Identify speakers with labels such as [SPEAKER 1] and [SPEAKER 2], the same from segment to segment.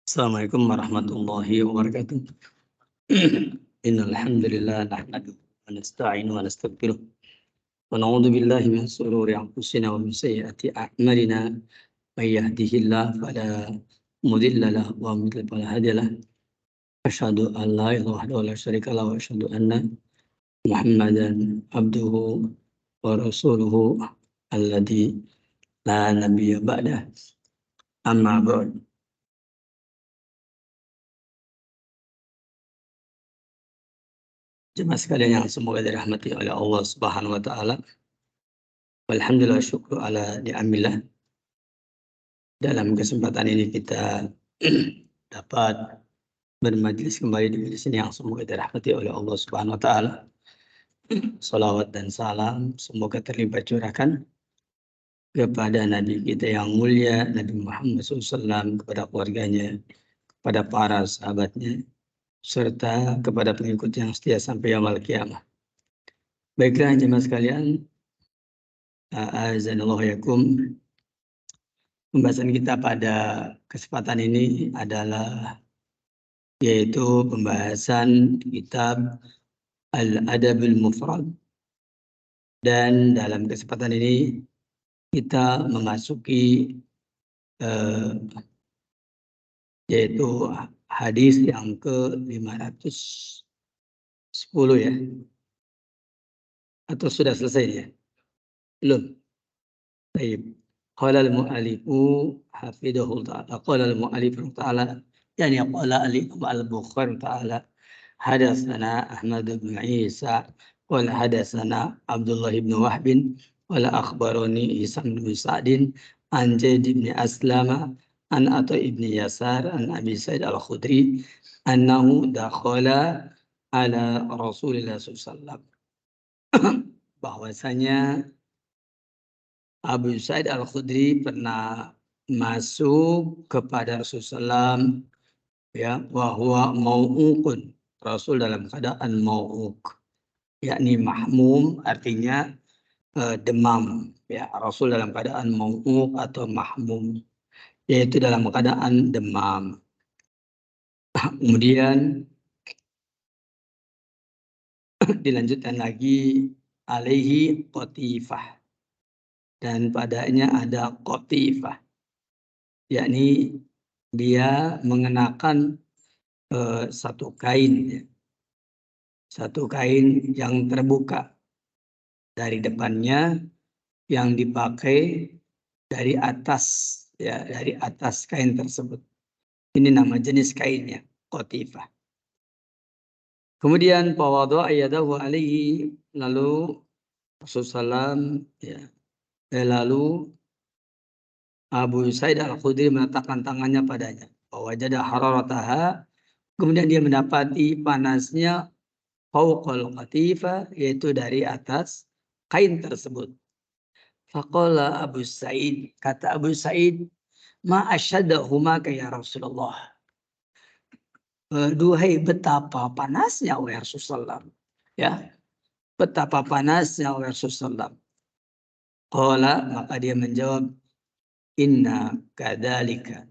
[SPEAKER 1] Assalamualaikum warahmatullahi wabarakatuh. Innal hamdalillah nahmaduhu wa nasta'inuhu wa nastaghfiruh wa na'udzu billahi min shururi anfusina wa min sayyiati a'malina. May yahdihillahu fala mudilla lahu wa may yudlil fala hadiya lahu. Asyhadu an la ilaha illallah wa la syarika lahu wa asyhadu anna Muhammadan abduhu wa rasuluhu alladzi la nabiyya ba'dah. Amma ba'd. Jemaah sekalian yang semoga dirahmati oleh Allah Subhanahu wa taala. Alhamdulillah syukur ala ni'amillah. Dalam kesempatan ini kita dapat bermajlis kembali di majelis ini yang semoga dirahmati oleh Allah Subhanahu wa taala. Salawat dan salam semoga terlibat curahkan kepada Nabi kita yang mulia Nabi Muhammad SAW, kepada keluarganya, kepada para sahabatnya, serta kepada pengikut yang setia sampai yaumul qiyamah. Baiklah jemaah sekalian, a'azanallahu yakum. Pembahasan kita pada kesempatan ini adalah yaitu pembahasan kitab Al-Adabul Mufrad, dan dalam kesempatan ini kita memasuki yaitu hadis yang ke-510 ya, atau sudah selesai ya? Belum. Baik. Qala al-mu'allifu hafidhahu ta'ala. Qala al-mu'allifu ta'ala, yani qala al-imam al-Bukhari ta'ala, hadatsana Ahmad bin Isa wal hadatsana Abdullah bin Wahb wal akhbarani Hisam bin Sa'din an Zaid bin Aslama an Atha ibn Yasar an Abi Sa'id al-Khudri annahu dakhala ala Rasulillah sallallahu bahwasanya Abu Sa'id al-Khudri pernah masuk kepada Rasulullah SAW, ya, wa huwa mau'ukun, Rasul dalam keadaan mau'uk, yakni mahmum, artinya demam, ya, Rasul dalam keadaan mau'uk atau mahmum, yaitu dalam keadaan demam. Kemudian dilanjutkan lagi, alaihi qatifah, dan padanya ada qatifah, yakni dia mengenakan satu kain, ya. Satu kain yang terbuka dari depannya yang dipakai dari atas, ya, dari atas kain tersebut. Ini nama jenis kainnya, qatifah. Kemudian fawadha'a yadahu alaihi, lalu Rasulullah SAW, ya, lalu Abu Sa'id Al-Khudri meletakkan tangannya padanya. Wajada hararataha, kemudian dia mendapati panasnya fauqal qatifah, yaitu dari atas kain tersebut. Faqala Abu Sa'id, kata Abu Sa'id, ma asyadahuma ya Rasulullah. Duhai betapa panasnya wahai Rasulullah. Ya, betapa panasnya wahai Rasulullah. Qala, maka dia menjawab, inna kadzalika,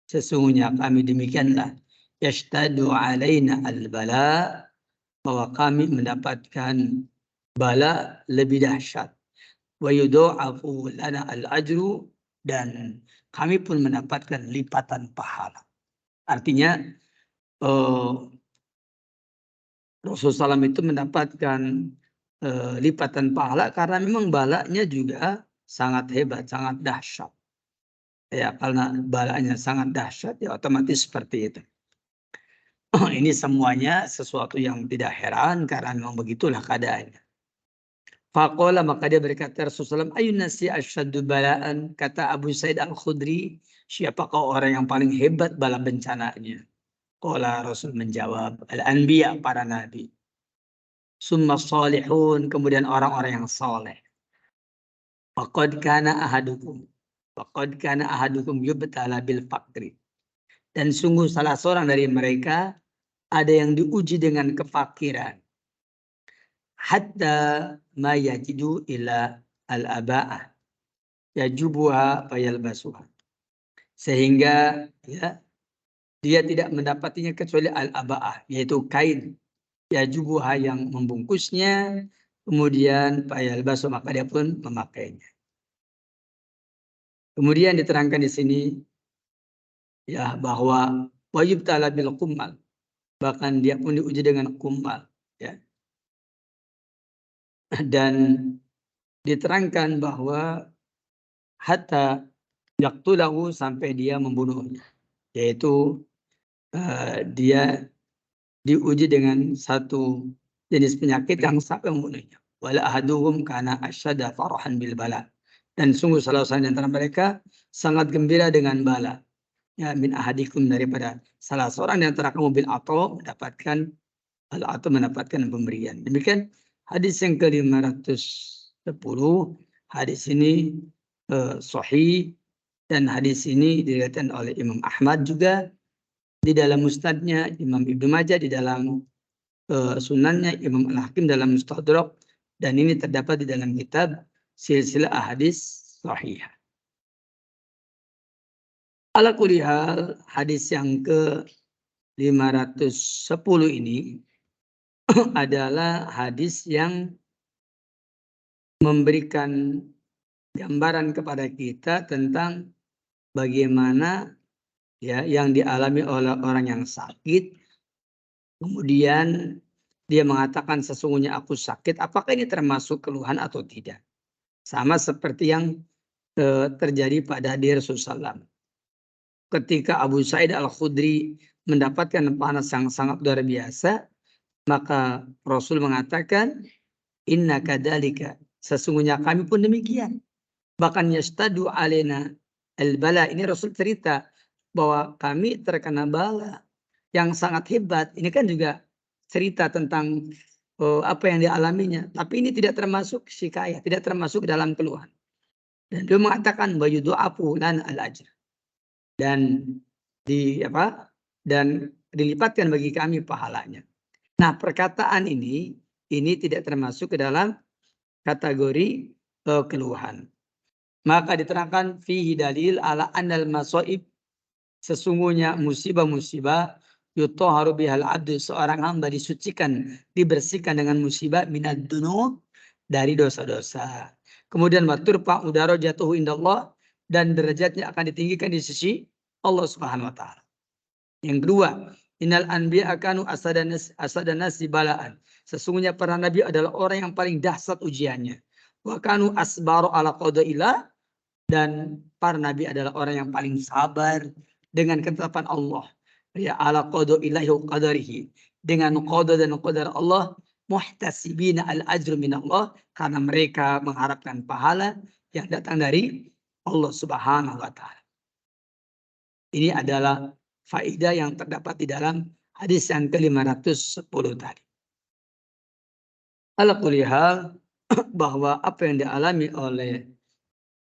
[SPEAKER 1] sesungguhnya kami demikianlah, yashtadu alaina al-bala, bahwa kami mendapatkan bala lebih dahsyat, wa yudha'afu lana al-ajru, dan kami pun mendapatkan lipatan pahala. Artinya Rasulullah SAW itu mendapatkan lipatan pahala karena memang balanya juga sangat hebat, sangat dahsyat. Ya, karena balanya sangat dahsyat, ya otomatis seperti itu. Ini semuanya sesuatu yang tidak heran karena memang begitulah keadaannya. Faqala, maka dia berkata Rasulullah SAW, ayun nasi asyaddu balaan, kata Abu Sa'id Al-Khudri, siapakah orang yang paling hebat bala bencananya? Qala, Rasul menjawab, al-anbiya, para nabi. Summa salihun, kemudian orang-orang yang saleh. Faqad kana ahadukum yubtala bil faqri. Dan sungguh salah seorang dari mereka ada yang diuji dengan kefakiran. Hatta ma yajidu ila al-aba'ah yajubuha fayalbasuha. Sehingga, ya, dia tidak mendapatinya kecuali al-aba'ah, yaitu kain yajubuha yang membungkusnya, kemudian fayalbasuha, maka dia pun memakainya. Kemudian diterangkan di sini, ya, bahwa wajib ta'ala bil kummal, bahkan dia pun diuji dengan kummal, ya. Dan diterangkan bahwa hatta yaqtulahu, sampai dia membunuhnya, yaitu dia diuji dengan satu jenis penyakit yang sampai membunuhnya. Wala ahaduhum kana asyada farahan bil bala, dan sungguh salah seorang di antara mereka sangat gembira dengan bala. Ya, min ahadikum, daripada salah seorang di antara kamu, bil atau mendapatkan atau mendapatkan pemberian. Demikian hadis yang ke-510. Hadis ini sahih, dan hadis ini diriwayatkan oleh Imam Ahmad juga di dalam musnadnya, Imam Ibnu Majah di dalam sunannya, Imam Al-Hakim dalam Mustadrak, dan ini terdapat di dalam kitab Silsilah Ahadits Shahihah. Ala kulli hal, hadis yang ke-510 ini adalah hadis yang memberikan gambaran kepada kita tentang bagaimana, ya, yang dialami oleh orang yang sakit. Kemudian dia mengatakan sesungguhnya aku sakit, apakah ini termasuk keluhan atau tidak? Sama seperti yang terjadi pada diri Rasulullah. Ketika Abu Sa'id Al-Khudri mendapatkan panas yang sangat luar biasa, maka Rasul mengatakan, inna kadzalika, sesungguhnya kami pun demikian. Bahkan yastadu alaina al-bala, ini Rasul cerita bahwa kami terkena bala yang sangat hebat. Ini kan juga cerita tentang apa yang dialaminya. Tapi ini tidak termasuk syikayah, tidak termasuk dalam keluhan. Dan dia mengatakan bayudu'afu lan al-ajr. Dan dilipatkan bagi kami pahalanya. Nah, perkataan ini tidak termasuk ke dalam kategori keluhan. Maka diterangkan fihi dalil ala annal masaib, sesungguhnya musibah-musibah, yutahharu bihal abdu, seorang hamba disucikan, dibersihkan dengan musibah, minad dunub, dari dosa-dosa. Kemudian waturfa'u darajatuhu indallah, dan derajatnya akan ditinggikan di sisi Allah Subhanahu wa taala. Yang kedua, Innal anbiya kanu asadanasi balaan. Sesungguhnya para nabi adalah orang yang paling dahsyat ujiannya. Wa kanu asbaru ala qadaillah, dan para nabi adalah orang yang paling sabar dengan ketetapan Allah. Ya ala qadaillahi wa qadarihi. Dengan qada dan qadar Allah, muhtasibina al-ajru min Allah, karena mereka mengharapkan pahala yang datang dari Allah Subhanahu wa taala. Ini adalah faedah yang terdapat di dalam hadis yang ke-510 tadi. Ala kulli hal, bahwa apa yang dialami oleh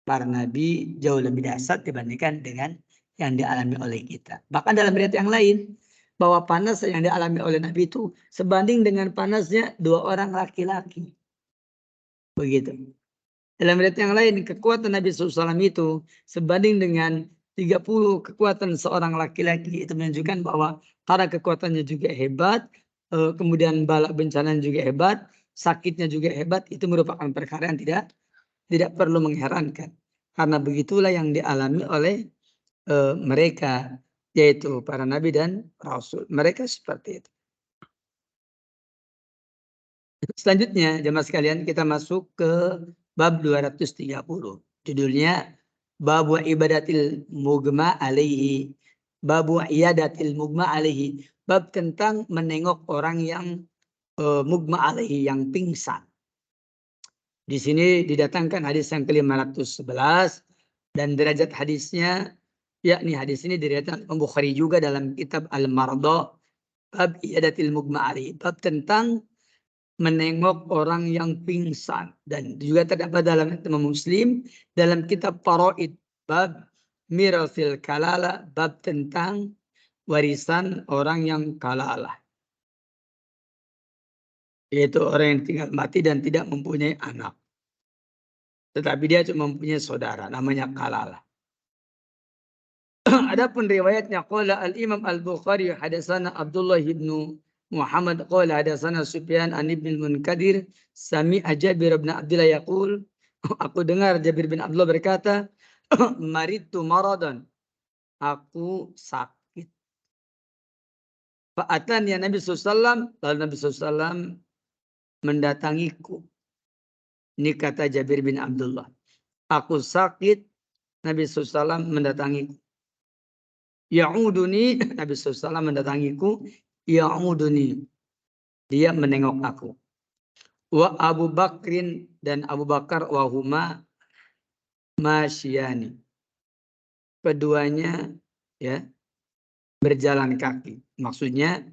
[SPEAKER 1] para nabi jauh lebih dahsyat dibandingkan dengan yang dialami oleh kita. Bahkan dalam riwayat yang lain, bahwa panas yang dialami oleh nabi itu sebanding dengan panasnya 2 orang laki-laki. Begitu. Dalam riwayat yang lain, kekuatan Nabi SAW itu sebanding dengan 30 kekuatan seorang laki-laki. Itu menunjukkan bahwa karena kekuatannya juga hebat, kemudian bala bencana juga hebat, sakitnya juga hebat, itu merupakan perkara yang tidak perlu mengherankan. Karena begitulah yang dialami oleh mereka, yaitu para nabi dan rasul. Mereka seperti itu. Selanjutnya, jemaah sekalian, kita masuk ke bab 230. Judulnya Babu ibadatil mugma alaihi. Babu iyadatil mugma alaihi. Bab tentang menengok orang yang mugma alaihi, yang pingsan. Di sini didatangkan hadis yang ke-511 dan derajat hadisnya, yakni hadis ini diriwayatkan Imam Bukhari juga dalam kitab Al-Marda, bab iyadatil mugma alaihi. Bab tentang menengok orang yang pingsan, dan juga terdapat dalam Imam Muslim dalam kitab Faraid, bab mirasil kalala, bab tentang warisan orang yang kalalah, yaitu orang yang tinggal mati dan tidak mempunyai anak, tetapi dia cuma mempunyai saudara, namanya kalalah. Adapun riwayatnya, qala al-Imam Al-Bukhari hadatsana Abdullah bin Muhammad qala hadatsana Sufyan an Ibnu Munkadir sami'a Jabir bin Abdullah yaqul, aku dengar Jabir bin Abdullah berkata, maritu maradan, aku sakit. Fa'atan ya Nabi SAW, lalu Nabi SAW mendatangiku. Ini kata Jabir bin Abdullah, aku sakit, Nabi SAW mendatangiku. Ya'uduni, Nabi SAW mendatangiku. Ya'uduni, dia menengok aku. Wa Abu Bakrin, dan Abu Bakar, wahuma masyani, keduanya ya berjalan kaki. Maksudnya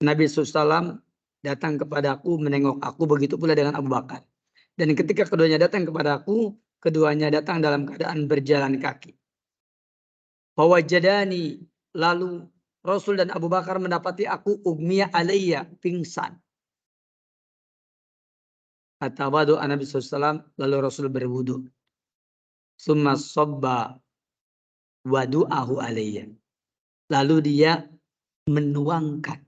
[SPEAKER 1] Nabi SAW datang kepadaku, menengok aku, begitu pula dengan Abu Bakar. Dan ketika keduanya datang kepadaku, keduanya datang dalam keadaan berjalan kaki. Fawajadani, lalu Rasul dan Abu Bakar mendapati aku ugmiya alayya, pingsan. Kata wadu Nabi SAW, lalu Rasul berwudu. Summa sobba wadu'ahu alayya. Lalu dia menuangkan.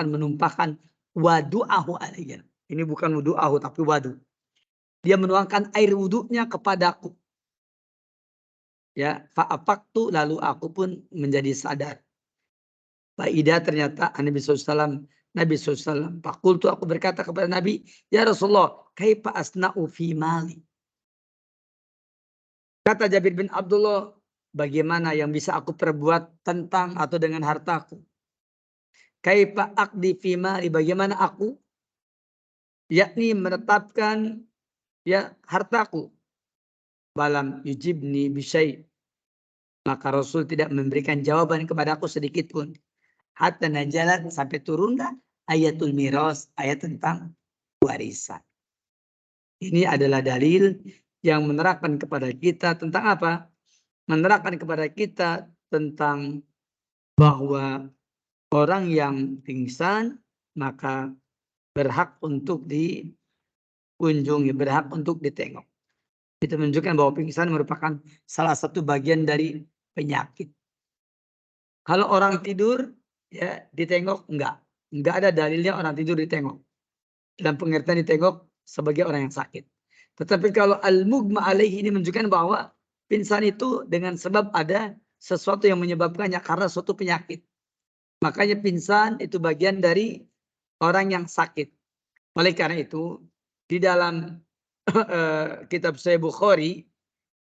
[SPEAKER 1] Menumpahkan wadu'ahu alayya. Ini bukan wudu'ahu tapi wadu. Dia menuangkan air wudunya kepadaku. Ya, fa'afaktu, lalu aku pun menjadi sadar. Faidah, ternyata Nabi SAW. Fakultu, aku berkata kepada Nabi, ya Rasulullah, kaifa asna'u fi mali. Kata Jabir bin Abdullah, bagaimana yang bisa aku perbuat tentang atau dengan hartaku? Kaifa aqdi fi mali, bagaimana aku yakni menetapkan ya hartaku. Balam yujibni bisyai, maka Rasul tidak memberikan jawaban kepadaku sedikit pun. Hatta najalat, sampai turunlah ayatul miras, ayat tentang warisan. Ini adalah dalil yang menerapkan kepada kita tentang apa? Menerapkan kepada kita tentang bahwa orang yang pingsan maka berhak untuk dikunjungi, berhak untuk ditengok. Itu menunjukkan bahwa pingsan merupakan salah satu bagian dari penyakit. Kalau orang tidur ya ditengok, enggak ada dalilnya orang tidur ditengok. Dalam pengertian ditengok sebagai orang yang sakit. Tetapi kalau al-mughma alaihi ini menunjukkan bahwa pingsan itu dengan sebab ada
[SPEAKER 2] sesuatu yang menyebabkannya karena suatu penyakit. Makanya pingsan itu bagian dari orang yang sakit. Oleh karena itu, di dalam kitab Sahih Bukhari,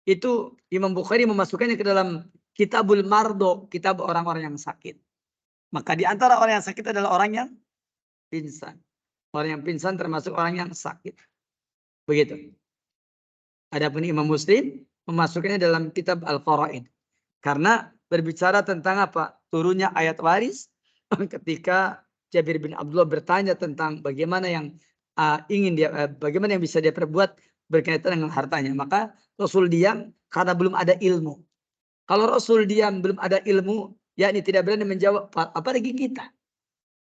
[SPEAKER 2] itu Imam Bukhari memasukkannya ke dalam Kitabul Mardo, kitab orang-orang yang sakit. Maka di antara orang yang sakit adalah orang yang pingsan. Orang yang pingsan termasuk orang yang sakit. Begitu. Adapun Imam Muslim memasukkannya dalam kitab Al-Faraid. Karena berbicara tentang apa? Turunnya ayat waris ketika Jabir bin Abdullah bertanya tentang bagaimana yang bagaimana yang bisa dia perbuat berkaitan dengan hartanya. Maka Rasul diam karena belum ada ilmu. Kalau Rasul diam belum ada ilmu, yakni tidak berani menjawab, apalagi kita.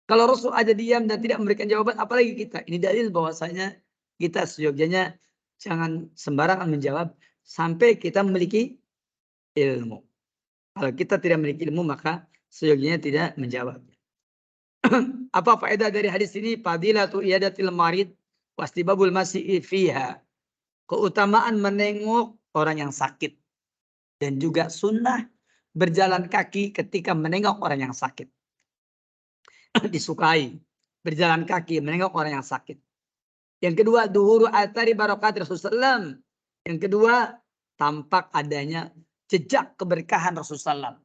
[SPEAKER 2] Kalau Rasul ada diam dan tidak memberikan jawaban, apalagi kita. Ini dalil bahwasanya kita seyogyanya jangan sembarangan menjawab sampai kita memiliki ilmu. Kalau kita tidak memiliki ilmu, maka seyogyanya tidak menjawab. Apa faedah dari hadis ini? Fadilatu iyadatil marid wastibabul masih fiha. Keutamaan menengok orang yang sakit. Dan juga sunnah berjalan kaki ketika menengok orang yang sakit. Disukai berjalan kaki menengok orang yang sakit. Yang kedua, duhuru athari barokat Rasulullah. Yang kedua, tampak adanya jejak keberkahan Rasulullah.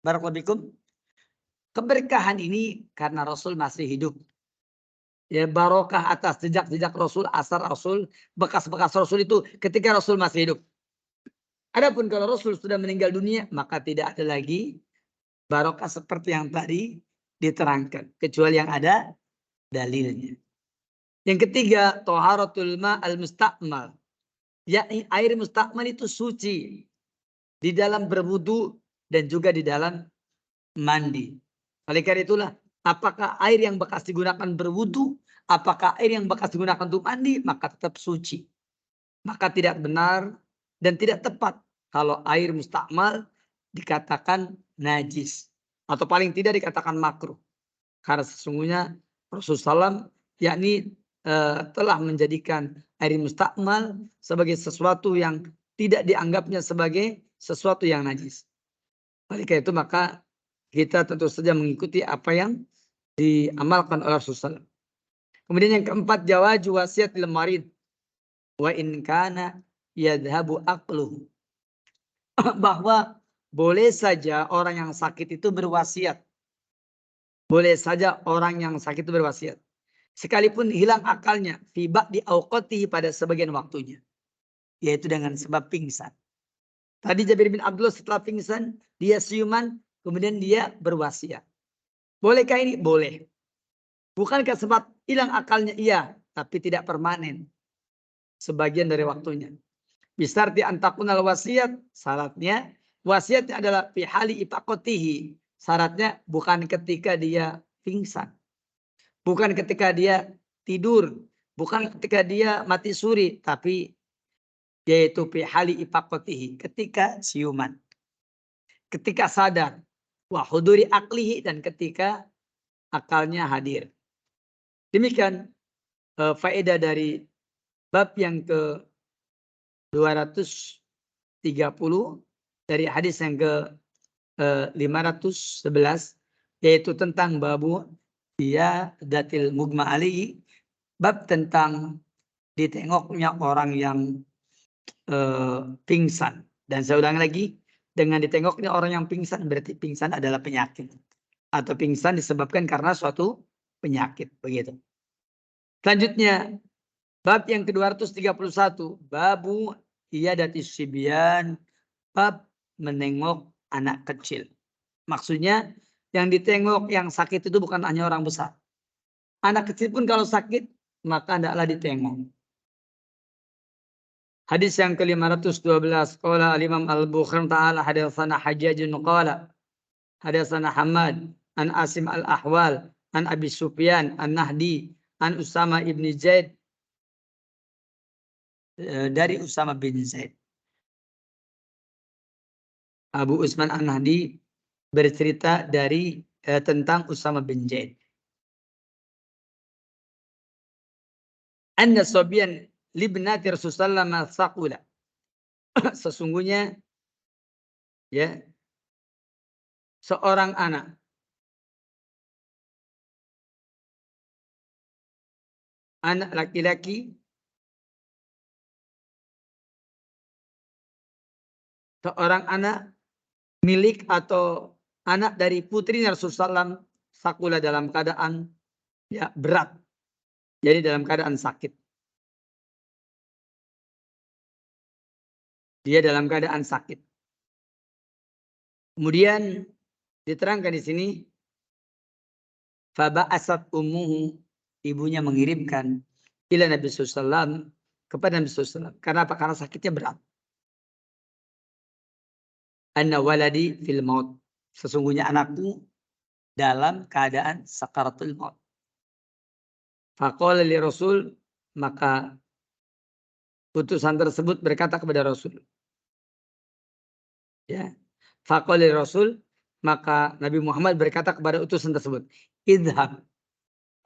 [SPEAKER 2] Barakallahu. Keberkahan ini karena Rasul masih hidup. Ya, barokah atas jejak-jejak Rasul, asar Rasul, bekas-bekas Rasul itu ketika Rasul masih hidup. Adapun kalau Rasul sudah meninggal dunia, maka tidak ada lagi barokah seperti yang tadi diterangkan. Kecuali yang ada dalilnya. Yang ketiga, taharatul ma'al musta'mal. Yakni air musta'mal itu suci. Di dalam berwudu dan juga di dalam mandi. Oleh karena itulah, apakah air yang bekas digunakan berwudu, apakah air yang bekas digunakan untuk mandi, maka tetap suci. Maka tidak benar dan tidak tepat kalau air mustakmal dikatakan najis. Atau paling tidak dikatakan makruh. Karena sesungguhnya Rasulullah SAW yakni telah menjadikan air mustakmal sebagai sesuatu yang tidak dianggapnya sebagai sesuatu yang najis. Oleh karena itu maka kita tentu saja mengikuti apa yang diamalkan oleh Rasulullah. Kemudian yang keempat, jawaju wasiat lil marid wa in kana yadhhabu aqluhu. Bahwa boleh saja orang yang sakit itu berwasiat. Boleh saja orang yang sakit itu berwasiat. Sekalipun hilang akalnya, fi ba'di awqatihi pada sebagian waktunya. Yaitu dengan sebab pingsan. Tadi Jabir bin Abdullah setelah pingsan, dia siuman, kemudian dia berwasiat. Bolehkah ini? Boleh. Bukankah sempat hilang akalnya? Iya, tapi tidak permanen. Sebagian dari waktunya. Bisarti antakunal wasiat, syaratnya wasiatnya adalah pihali ipakotihi. Syaratnya bukan ketika dia pingsan. Bukan ketika dia tidur. Bukan ketika dia mati suri. Tapi yaitu pihali ipakotihi. Ketika siuman. Ketika sadar. Wahuduri aklihi. Dan ketika akalnya hadir. Demikian faedah dari bab yang ke 230 dari hadis yang ke 511 yaitu tentang babu datil mugma ali, bab tentang ditengoknya orang yang pingsan. Dan saya ulang lagi, dengan ditengoknya orang yang pingsan berarti pingsan adalah penyakit atau pingsan disebabkan karena suatu penyakit, begitu. Selanjutnya bab yang ke-231, babu iyadatis sibyan, bab menengok anak kecil. Maksudnya yang ditengok yang sakit itu bukan hanya orang besar. Anak kecil pun kalau sakit maka hendaklah ditengok. Hadis yang ke-512, qala al-Imam Al-Bukhari ta'ala hadatsana Hajjajun qala hadatsana Hamad an Asim al-Ahwal an Abi Sufyan an-Nahdi an Usama ibn Zaid dari Usama bin Zaid. Abu Usman An-Nahdi bercerita dari tentang Usama bin Zaid. Anna Sobyan libnati Rasulullah saqula. Sesungguhnya ya seorang anak laki-laki, seorang anak milik atau anak dari putri Rasulullah SAW, sakula dalam keadaan ya berat, jadi dalam keadaan sakit. Dia dalam keadaan sakit. Kemudian diterangkan di sini, faba'asat ummuhu, ibunya mengirimkan ila Nabi SAW, kepada Nabi SAW. Karena apa? Karena sakitnya berat. Anna waladi fil maut, sesungguhnya anakku dalam keadaan sakaratul maut. Faqala li Rasul, maka utusan tersebut berkata kepada Rasul. Ya. Faqala li Rasul, maka Nabi Muhammad berkata kepada utusan tersebut, idhab.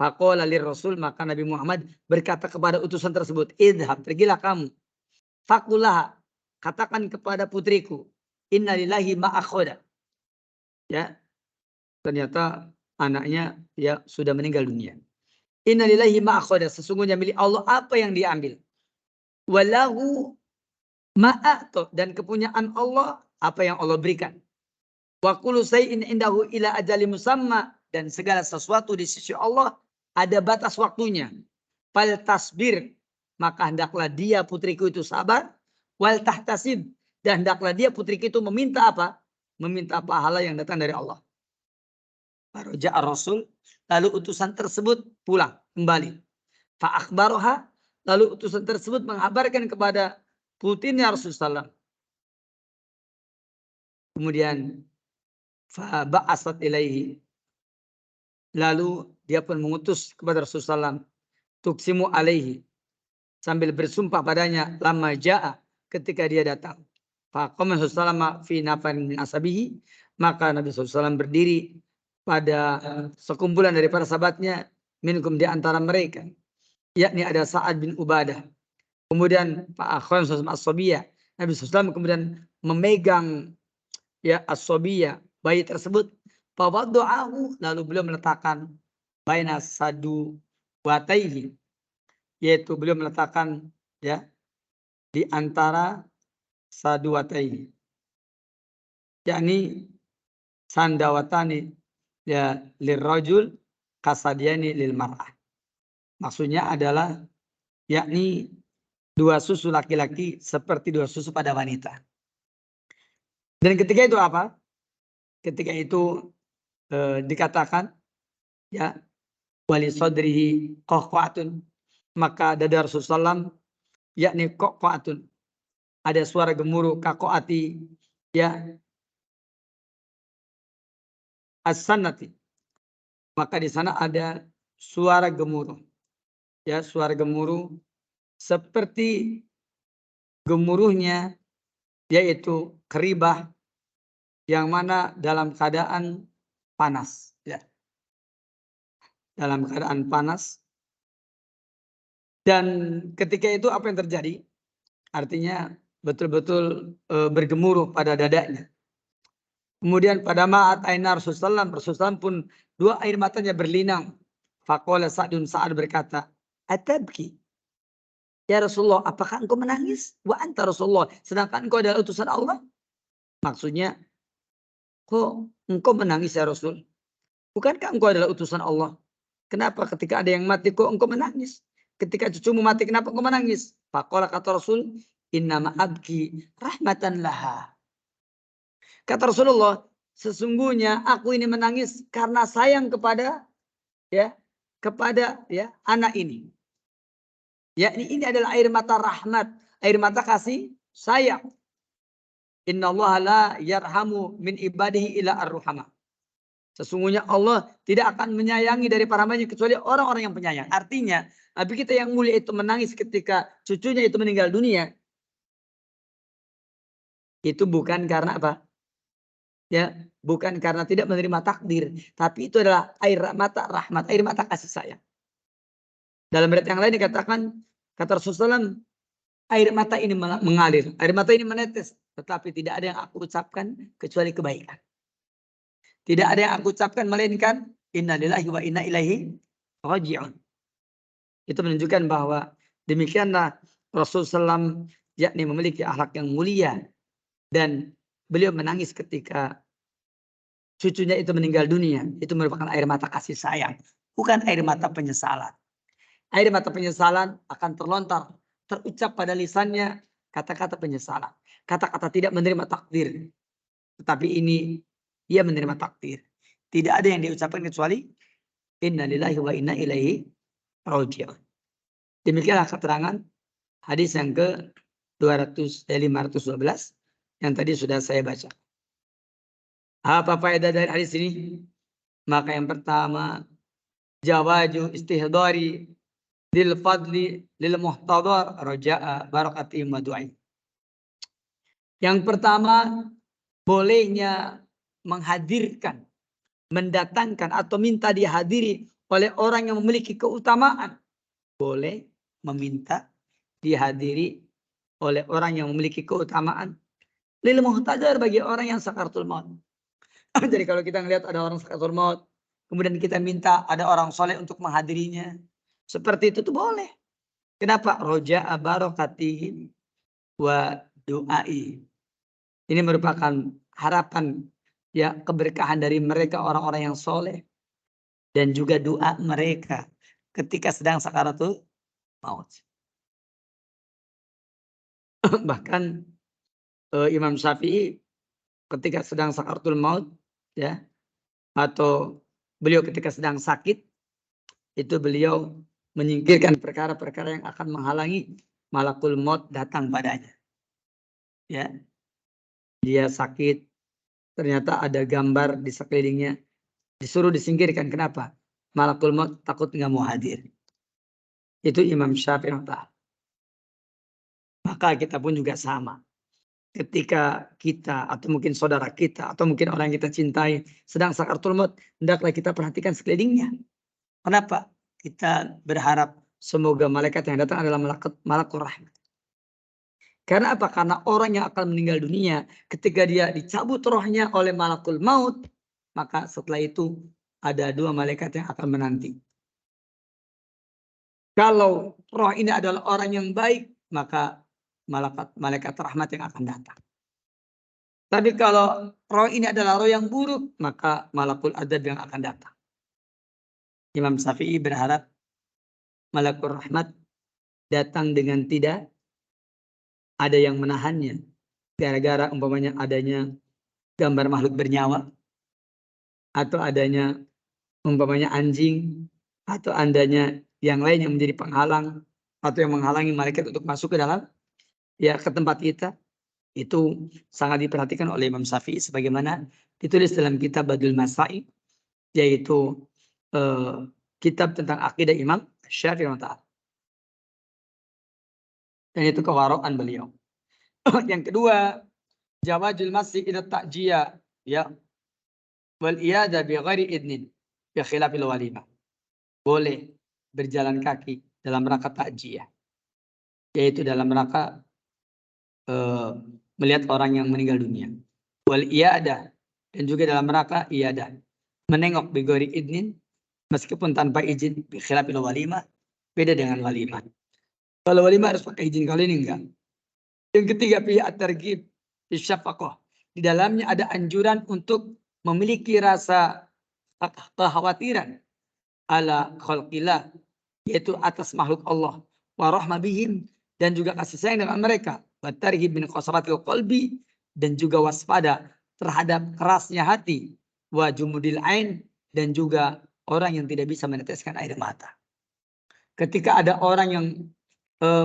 [SPEAKER 2] Faqala li Rasul, maka Nabi Muhammad berkata kepada utusan tersebut, idhab, pergilah kamu. Fakulah, katakan kepada putriku, innalillahi ma'akhoda. Ya. Ternyata anaknya ya sudah meninggal dunia. Innalillahi ma'akhoda, sesungguhnya milik Allah apa yang diambil. Walahu ma'ato, dan kepunyaan Allah apa yang Allah berikan. Wa kullu shay'in indahu ila ajali musamma, dan segala sesuatu di sisi Allah ada batas waktunya. Fal tasbir, maka hendaklah dia putriku itu sabar. Wal tahtasib, dan hendaklah dia putriku itu meminta apa? Meminta pahala yang datang dari Allah. Faraja ar-Rasul, lalu utusan tersebut pulang kembali. Fa akhbaroha, lalu utusan tersebut mengabarkan kepada putrinya Rasulullah. Kemudian fa ba'asat ilaihi, lalu dia pun mengutus kepada Rasulullah, tuksimu alaihi, sambil bersumpah padanya, lama ja'a, ketika dia datang. Faqama Rasulullah fi nafarin min ashabihi, maka Nabi SAW berdiri pada sekumpulan dari para sahabatnya, minkum di antara mereka, yakni ada Sa'ad bin Ubadah. Kemudian Pak Akhwan as-Sobiyah, Nabi SAW kemudian memegang ya as-Sobiyah, bayi tersebut. Fawaddu'ahu, lalu beliau meletakkan baina sadu wataihi, yaitu beliau meletakkan ya di antara sadu wataihi, yakni sandawatani ya lirrajul kasadiani lil mar'ah. Maksudnya adalah yakni dua susu laki-laki seperti dua susu pada wanita. Dan ketika itu apa? Ketika itu dikatakan ya wali sodrihi qoqatun, maka dada Rasulullah yakni qoqatun, ada suara gemuruh kakoati ya as-sanati, maka di sana ada suara gemuruh ya, suara gemuruh seperti gemuruhnya yaitu keribah yang mana dalam keadaan panas ya, dalam keadaan panas. Dan ketika itu apa yang terjadi? Artinya betul-betul bergemuruh pada dadanya. Kemudian pada ma'at aina Rasulullah pun dua air matanya berlinang. Faqala Sa'dun, Sa'ad berkata, atabki ya Rasulullah, apakah engkau menangis? Wa anta Rasulullah, sedangkan engkau adalah utusan Allah. Maksudnya, kok engkau menangis ya Rasul? Bukankah engkau adalah utusan Allah? Kenapa ketika ada yang mati kok engkau menangis? Ketika cucumu mati kenapa engkau menangis? Faqala, kata Rasul, innama abki rahmatan laha. Kata Rasulullah, sesungguhnya aku ini menangis karena sayang kepada ya, kepada ya anak ini. Ya, ini adalah air mata rahmat, air mata kasih sayang. Innallaha la yarhamu min ibadihi ila ar-ruhama. Sesungguhnya Allah tidak akan menyayangi dari para hambanya kecuali orang-orang yang penyayang. Artinya, Nabi kita yang mulia itu menangis ketika cucunya itu meninggal dunia. Itu bukan karena apa? Ya, bukan karena tidak menerima takdir, tapi itu adalah air mata rahmat, air mata kasih sayang. Dalam ayat yang lain dikatakan, kata Rasulullah, air mata ini mengalir, air mata ini menetes, tetapi tidak ada yang aku ucapkan kecuali kebaikan. Tidak ada yang aku ucapkan melainkan innalillahi wa inna ilaihi raji'un. Itu menunjukkan bahwa demikianlah Rasulullah SAW, yakni memiliki akhlak yang mulia, dan beliau menangis ketika cucunya itu meninggal dunia. Itu merupakan air mata kasih sayang, bukan air mata penyesalan. Air mata penyesalan akan terlontar, terucap pada lisannya kata-kata penyesalan, kata-kata tidak menerima takdir. Tetapi ini ia menerima takdir. Tidak ada yang diucapkan kecuali innalillahi wa inna ilaihi raji'un. Demikianlah keterangan hadis yang ke 512 yang tadi sudah saya baca. Apa faedah dari hadis ini? Maka yang pertama, jawaju istihdari lil fadli lil muhtadar raja'a barakati wa du'ai. Yang pertama, bolehnya menghadirkan, mendatangkan atau minta dihadiri oleh orang yang memiliki keutamaan. Boleh meminta dihadiri oleh orang yang memiliki keutamaan. Lil muhtadar, bagi orang yang sakaratul maut. Jadi kalau kita melihat ada orang sakaratul maut, kemudian kita minta ada orang soleh untuk menghadirinya, seperti itu tuh boleh. Kenapa? Roja'a barakatihim wa du'ai. Ini merupakan harapan, ya, keberkahan dari mereka orang-orang yang soleh, dan juga doa mereka ketika sedang sakaratul maut. Bahkan Imam Syafi'i ketika sedang sakaratul maut, ya, atau beliau ketika sedang sakit, itu beliau menyingkirkan perkara-perkara yang akan menghalangi malakul maut datang padanya. Ya, dia sakit, ternyata ada gambar di sekelilingnya, disuruh disingkirkan. Kenapa? Malakul maut takut nggak mau hadir. Itu Imam Syafi'i. Maka kita pun juga sama. Ketika kita atau mungkin saudara kita atau mungkin orang yang kita cintai sedang sakaratul maut, hendaklah kita perhatikan sekelilingnya. Kenapa? Kita berharap semoga malaikat yang datang adalah malaikat rahmat. Karena apa? Karena orang yang akan meninggal dunia, ketika dia dicabut rohnya oleh malakul maut, maka setelah itu ada dua malaikat yang akan menanti. Kalau roh ini adalah orang yang baik, maka malaikat rahmat yang akan datang. Tapi kalau roh ini adalah roh yang buruk, maka malakul adab yang akan datang. Imam Syafi'i berharap malakul rahmat datang dengan tidak ada yang menahannya, gara-gara umpamanya adanya gambar makhluk bernyawa, atau adanya umpamanya anjing, atau adanya yang lain yang menjadi penghalang atau yang menghalangi malaikat untuk masuk ke dalam, ya, ke tempat kita. Itu sangat diperhatikan oleh Imam Syafi'i sebagaimana ditulis dalam kitab Badul Masai, yaitu kitab tentang akidah Imam Syafi'i. Dan itu kewaraan beliau. Yang kedua, jawazul masyi ila ta'jiyah, ya, wal iyada bi ghairi idnin bi khilafil walimah. Boleh berjalan kaki dalam rangka takjiyah, yaitu dalam rangka melihat orang yang meninggal dunia. Wal iyada, dan juga dalam rangka iyadah, menengok bi ghairi idnin, meskipun tanpa izin, bi khilafil walimah, beda dengan walimah. Kalau walimah harus pakai izin, kalau ini enggak. Yang ketiga, pihak at-targhib fi syafaqah. Di dalamnya ada anjuran untuk memiliki rasa kekhawatiran ala khalqillah, yaitu atas makhluk Allah, wa rahmah bihim, dan juga kasih sayang dengan mereka, wa targhib min qasratil qalbi, dan juga waspada terhadap kerasnya hati, wa jumudil ain, dan juga orang yang tidak bisa meneteskan air mata. Ketika ada orang yang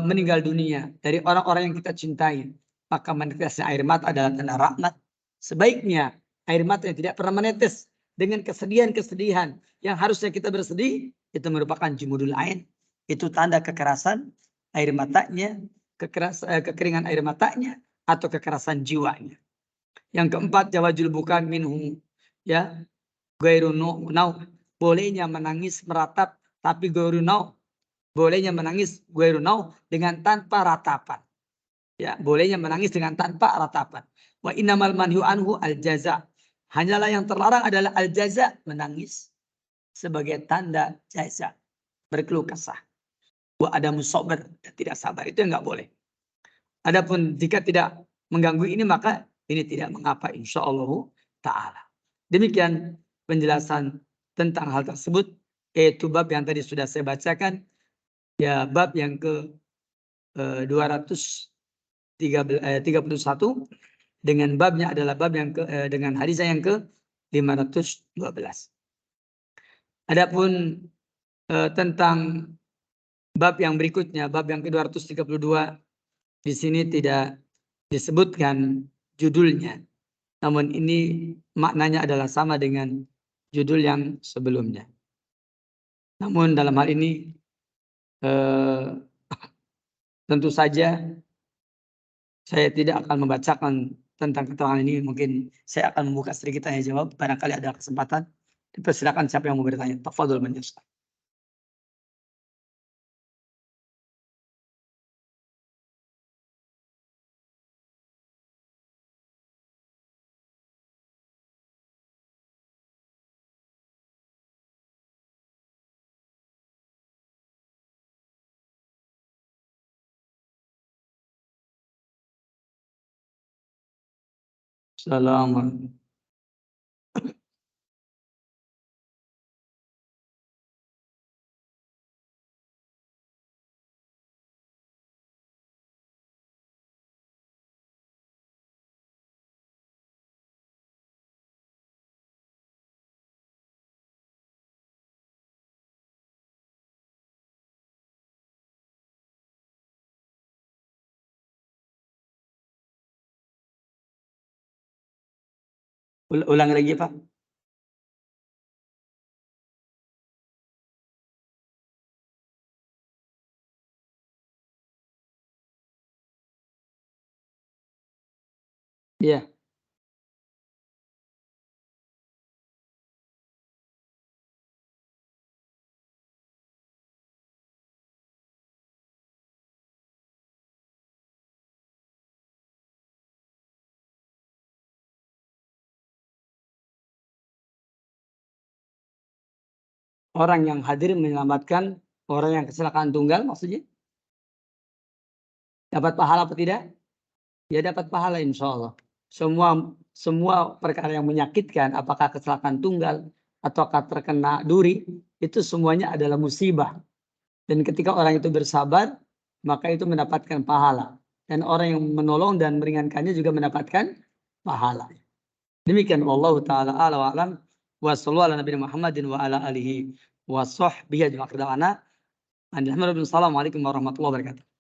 [SPEAKER 2] meninggal dunia dari orang-orang yang kita cintai, maka menetesnya air mata adalah tanda rahmat. Sebaiknya air mata yang tidak pernah menetes dengan kesedihan-kesedihan yang harusnya kita bersedih, itu merupakan jumudul ain. Itu tanda kekerasan air matanya, kekeringan air matanya, atau kekerasan jiwanya. Yang keempat, jawazul bukan minhu, ya, ghairu nau, bolehnya menangis meratap tapi ghairu nau, bolehnya menangis ghairu nau, dengan tanpa ratapan. Ya, bolehnya menangis dengan tanpa ratapan. Wa innamal manhu anhu al jaza. Hanyalah yang terlarang adalah al-jaza, menangis sebagai tanda jaza, berkeluh kesah. Wa adamu sabar, tidak sabar, itu yang nggak boleh. Adapun jika tidak mengganggu ini maka ini tidak mengapa insyaallah taala. Demikian penjelasan tentang hal tersebut, yaitu bab yang tadi sudah saya bacakan, ya bab yang ke 231 dengan babnya adalah bab yang dengan hadis yang ke 512. Adapun tentang bab yang berikutnya, bab yang ke-232, di sini tidak disebutkan judulnya. Namun ini maknanya adalah sama dengan judul yang sebelumnya. Namun dalam hal ini tentu saja saya tidak akan membacakan tentang keterangan ini. Mungkin saya akan membuka sedikit tanya jawab. Barangkali ada kesempatan. Dipersilakan siapa yang mau bertanya. Tafadhol menjawab. Assalamualaikum. Ulang lagi Pak. Iya. Orang yang hadir menyelamatkan orang yang kecelakaan tunggal maksudnya? Dapat pahala apa tidak? Ya dapat pahala insya Allah. Semua perkara yang menyakitkan, apakah kecelakaan tunggal ataukah terkena duri, itu semuanya adalah musibah. Dan ketika orang itu bersabar, maka itu mendapatkan pahala. Dan orang yang menolong dan meringankannya juga mendapatkan pahala. Demikian wallahu taala ala wa alam wa sallallahu ala nabiyina Muhammadin wa ala alihi wa sahbihi ajma'in. Assalamualaikum warahmatullahi wabarakatuh.